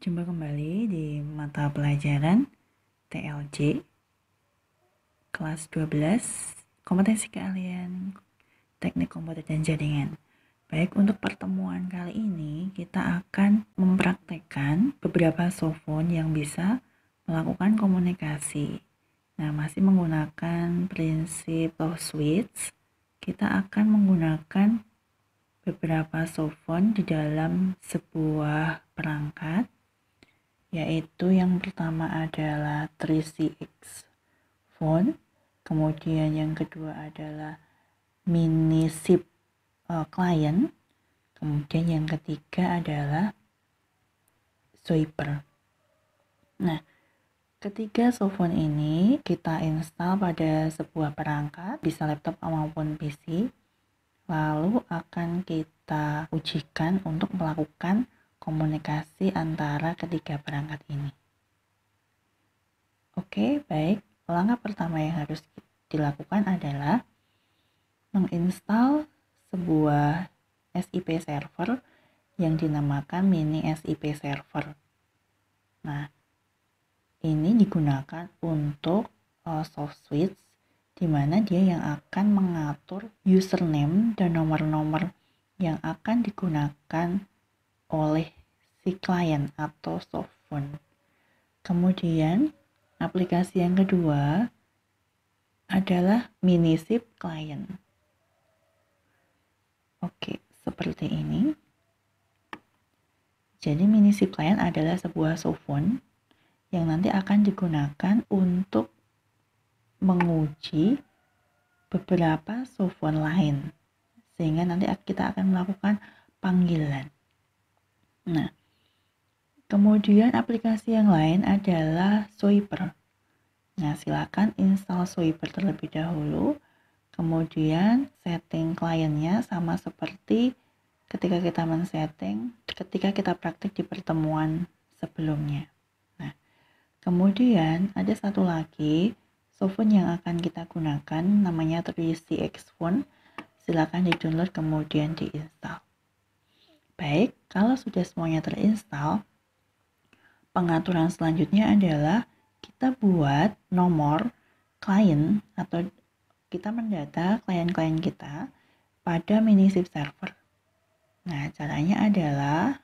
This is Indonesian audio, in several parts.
Jumpa kembali di mata pelajaran TLJ kelas 12 kompetensi keahlian teknik komputer dan jaringan. Baik, untuk pertemuan kali ini kita akan mempraktekkan beberapa softphone yang bisa melakukan komunikasi. Nah, masih menggunakan prinsip Clausewitz, kita akan menggunakan beberapa softphone di dalam sebuah perangkat, yaitu yang pertama adalah 3CX phone, kemudian yang kedua adalah Minisip client, kemudian yang ketiga adalah Swiper. Nah, ketiga softphone ini kita install pada sebuah perangkat, bisa laptop maupun PC, lalu akan kita ujikan untuk melakukan komunikasi antara ketiga perangkat ini. Oke, baik. Langkah pertama yang harus dilakukan adalah menginstal sebuah SIP server yang dinamakan mini SIP server. Nah, ini digunakan untuk soft switch, di mana dia yang akan mengatur username dan nomor-nomor yang akan digunakan oleh si klien atau softphone. Kemudian aplikasi yang kedua adalah Minisip client. Oke, seperti ini. Jadi Minisip client adalah sebuah softphone yang nanti akan digunakan untuk menguji beberapa softphone lain, sehingga nanti kita akan melakukan panggilan. Nah, kemudian aplikasi yang lain adalah Swiper. Nah, silakan install Swiper terlebih dahulu. Kemudian setting kliennya sama seperti ketika kita praktik di pertemuan sebelumnya. Nah, kemudian ada satu lagi softphone yang akan kita gunakan, namanya 3CX phone. Silakan di-download kemudian diinstal. Baik, kalau sudah semuanya terinstall, pengaturan selanjutnya adalah kita buat nomor klien atau kita mendata klien-klien kita pada Minisip server. Nah, caranya adalah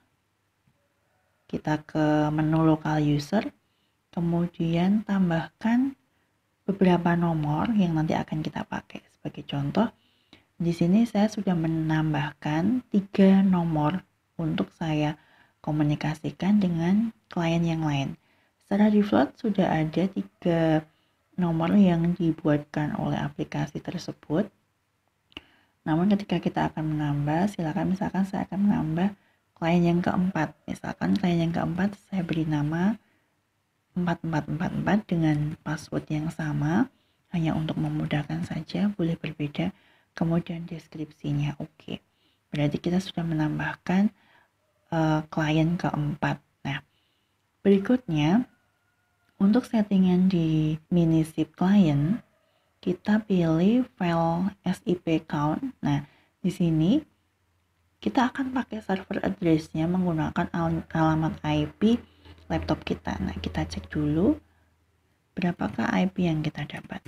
kita ke menu local user, kemudian tambahkan beberapa nomor yang nanti akan kita pakai. Sebagai contoh, di sini saya sudah menambahkan 3 nomor untuk saya komunikasikan dengan klien yang lain. Secara default sudah ada 3 nomor yang dibuatkan oleh aplikasi tersebut. Namun ketika kita akan menambah, misalkan saya akan menambah klien yang keempat. Misalkan klien yang keempat saya beri nama 4444 dengan password yang sama, hanya untuk memudahkan saja, boleh berbeda. Kemudian deskripsinya oke. Berarti kita sudah menambahkan klien keempat. Nah, berikutnya untuk settingan di Minisip client, kita pilih file SIP count. Nah, di sini kita akan pakai server address-nya menggunakan alamat IP laptop kita. Nah, kita cek dulu berapakah IP yang kita dapat.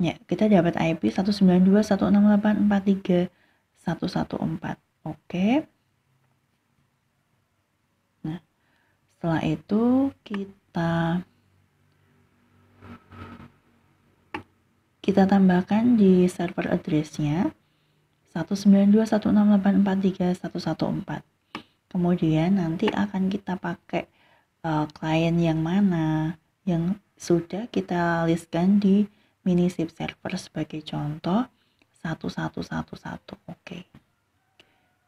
Ya, kita dapat IP 192.168.43.114. Oke. Nah, setelah itu kita tambahkan di server address-nya 192.168.43.114. Kemudian nanti akan kita pakai klien yang mana yang sudah kita listkan di Minisip server, sebagai contoh 1111. Oke.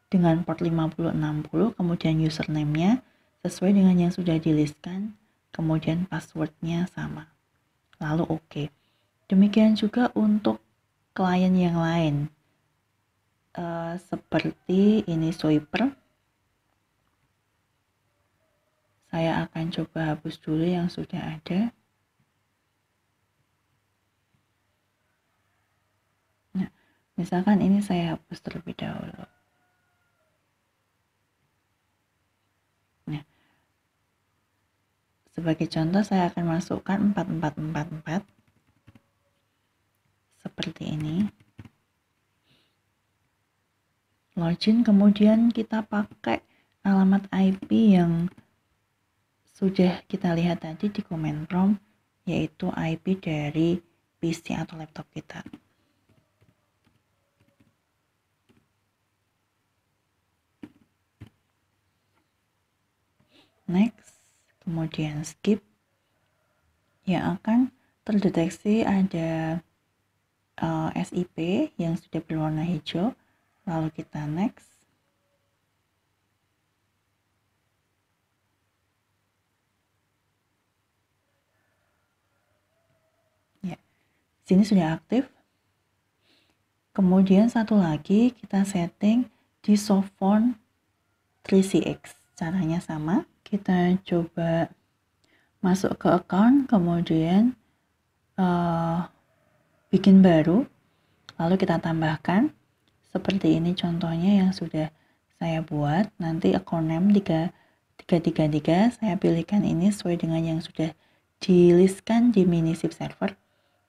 Dengan port 5060, kemudian username-nya sesuai dengan yang sudah dilistkan, kemudian password-nya sama. Lalu oke. Demikian juga untuk klien yang lain. Seperti ini Swiper. Saya akan coba hapus dulu yang sudah ada. Nah, misalkan ini saya hapus terlebih dahulu. Sebagai contoh, saya akan masukkan 4444 seperti ini. Login, kemudian kita pakai alamat IP yang sudah kita lihat tadi di command prompt, yaitu IP dari PC atau laptop kita. Next, kemudian skip, yang akan terdeteksi ada SIP yang sudah berwarna hijau. Lalu kita next. Ya, sini sudah aktif. Kemudian satu lagi kita setting di softphone 3CX. Caranya sama. Kita coba masuk ke account, kemudian bikin baru, lalu kita tambahkan seperti ini contohnya yang sudah saya buat. Nanti account name 333 saya pilihkan ini sesuai dengan yang sudah di-listkan di Minisip server.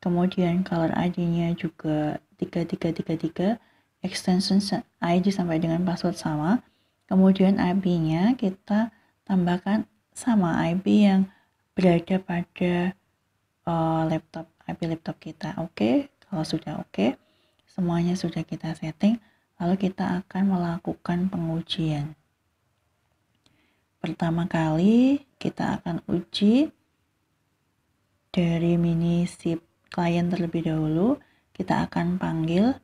Kemudian color ID-nya juga 3333, extension ID sampai dengan password sama. Kemudian IP-nya kita tambahkan sama IP yang berada pada IP laptop kita. Oke, kalau sudah oke, semuanya sudah kita setting, lalu kita akan melakukan pengujian. Pertama kali kita akan uji dari Minisip client terlebih dahulu. Kita akan panggil,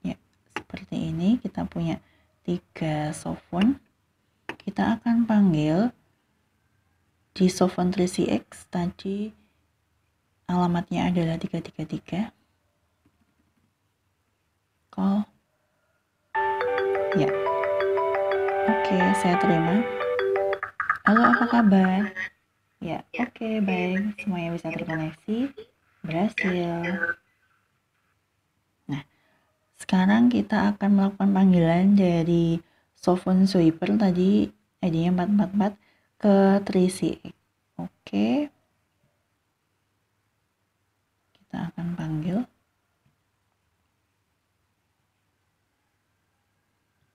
ya seperti ini. Kita punya 3 softphone. Kita akan panggil di softphone 3CX tadi alamatnya adalah 333. Call. Ya. Oke, saya terima. Halo, apa kabar? Ya, oke, baik. Semuanya bisa terkoneksi. Berhasil. Nah, sekarang kita akan melakukan panggilan dari softphone swiper tadi ID-nya 444 ke 3CX. Oke. Kita akan panggil.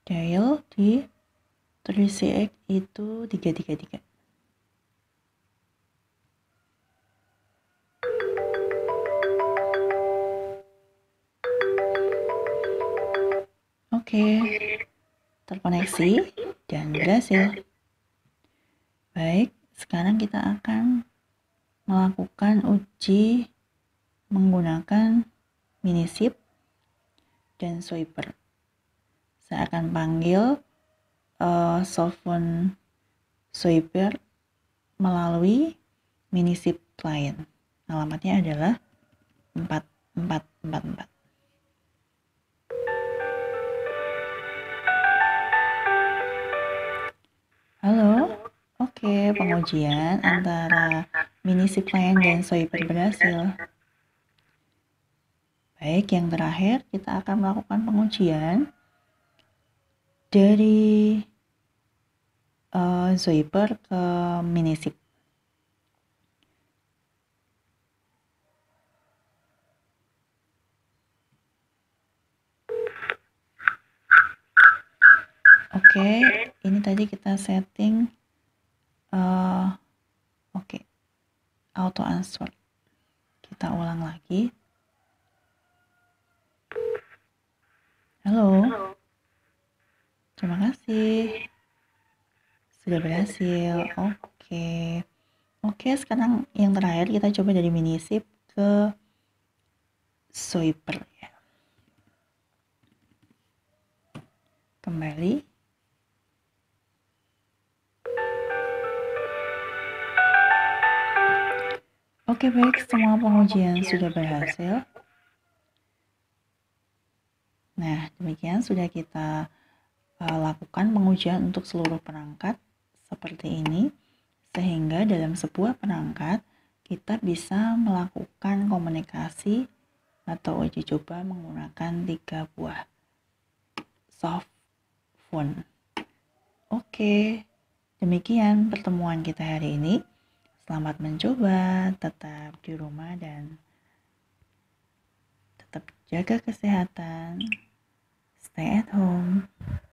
Dial di 3CX itu 333. Oke, terkoneksi dan berhasil. Baik, sekarang kita akan melakukan uji menggunakan Minisip dan swiper. Saya akan panggil softphone swiper melalui Minisip client. Alamatnya adalah 4444. Halo, oke, pengujian antara Minisip client dan swiper berhasil. Baik, yang terakhir kita akan melakukan pengujian dari swiper ke Minisip. Oke, ini tadi kita setting oke, auto answer. Kita ulang lagi. Halo. Terima kasih. Sudah berhasil. Oke. Oke, sekarang yang terakhir kita coba dari Minisip ke swiper ya. Kembali. Oke, baik, semua pengujian sudah berhasil. Nah, demikian sudah kita lakukan pengujian untuk seluruh perangkat seperti ini, sehingga dalam sebuah perangkat kita bisa melakukan komunikasi atau uji coba menggunakan 3 buah softphone. Oke, demikian pertemuan kita hari ini. Selamat mencoba, tetap di rumah dan tetap jaga kesehatan. Stay at home.